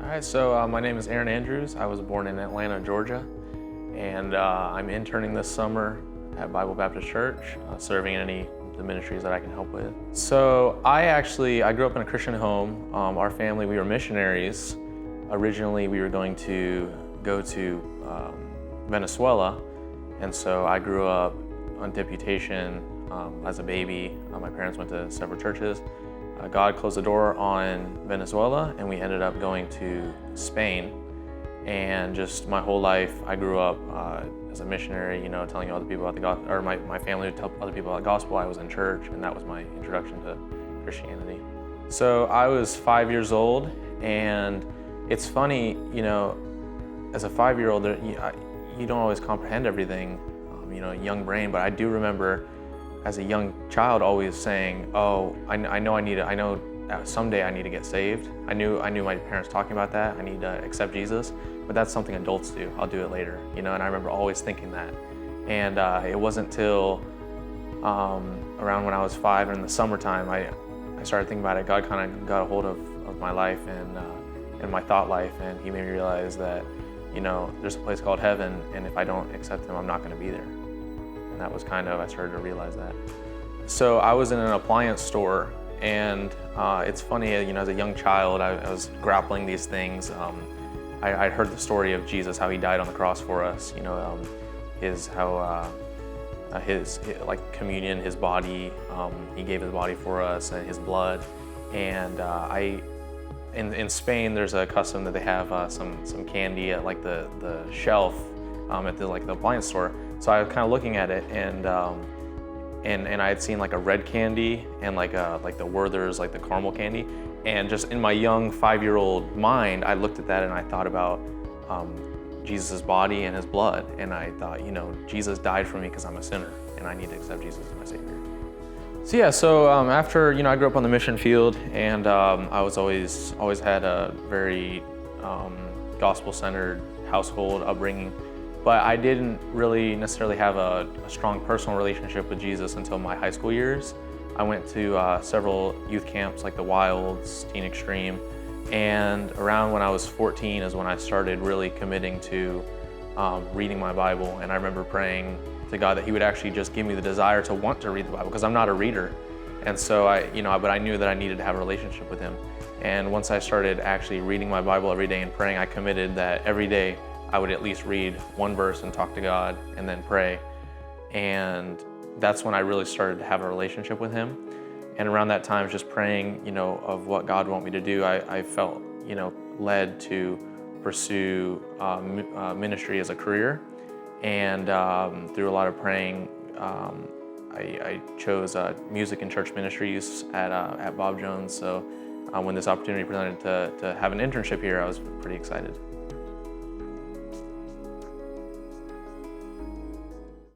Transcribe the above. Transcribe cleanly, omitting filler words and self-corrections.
Alright, so my name is Aaron Andrews. I was born in Atlanta, Georgia, and I'm interning this summer at Bible Baptist Church, serving in any of the ministries that I can help with. So I grew up in a Christian home. Our family, we were missionaries. Originally, we were going to go to Venezuela, and so I grew up on deputation as a baby. My parents went to several churches. God closed the door on Venezuela, and we ended up going to Spain. And just my whole life, I grew up as a missionary, telling other people about the gospel, or my family would tell other people about the gospel. I was in church, and that was my introduction to Christianity. So I was 5 years old, and it's funny, as a 5-year-old, you don't always comprehend everything, young brain, but I do remember as a young child always saying, oh, I know someday I need to get saved. I knew my parents talking about that. I need to accept Jesus, but that's something adults do. I'll do it later, and I remember always thinking that. And it wasn't till around when I was 5 and in the summertime, I started thinking about it. God kind of got a hold of my life and my thought life, and he made me realize that, there's a place called heaven, and if I don't accept him, I'm not going to be there. And that was I started to realize that. So I was in an appliance store, and it's funny, as a young child, I was grappling these things. I heard the story of Jesus, how he died on the cross for us, his communion, his body, he gave his body for us and his blood. And in Spain, there's a custom that they have some candy at the shelf at the appliance store. So I was kind of looking at it, and I had seen a red candy and the Werther's, the caramel candy, and just in my young 5-year-old mind, I looked at that and I thought about Jesus' body and his blood, and I thought, Jesus died for me because I'm a sinner and I need to accept Jesus as my Savior. So after I grew up on the mission field, and I was always had a very gospel-centered household upbringing. But I didn't really necessarily have a strong personal relationship with Jesus until my high school years. I went to several youth camps like the Wilds, Teen Extreme, and around when I was 14 is when I started really committing to reading my Bible. And I remember praying to God that he would actually just give me the desire to want to read the Bible, because I'm not a reader. And so but I knew that I needed to have a relationship with him. And once I started actually reading my Bible every day and praying, I committed that every day I would at least read one verse and talk to God and then pray. And that's when I really started to have a relationship with him. And around that time, just praying, of what God would want me to do, I felt, led to pursue ministry as a career. And through a lot of praying, I chose music and church ministries at Bob Jones. So when this opportunity presented to have an internship here, I was pretty excited.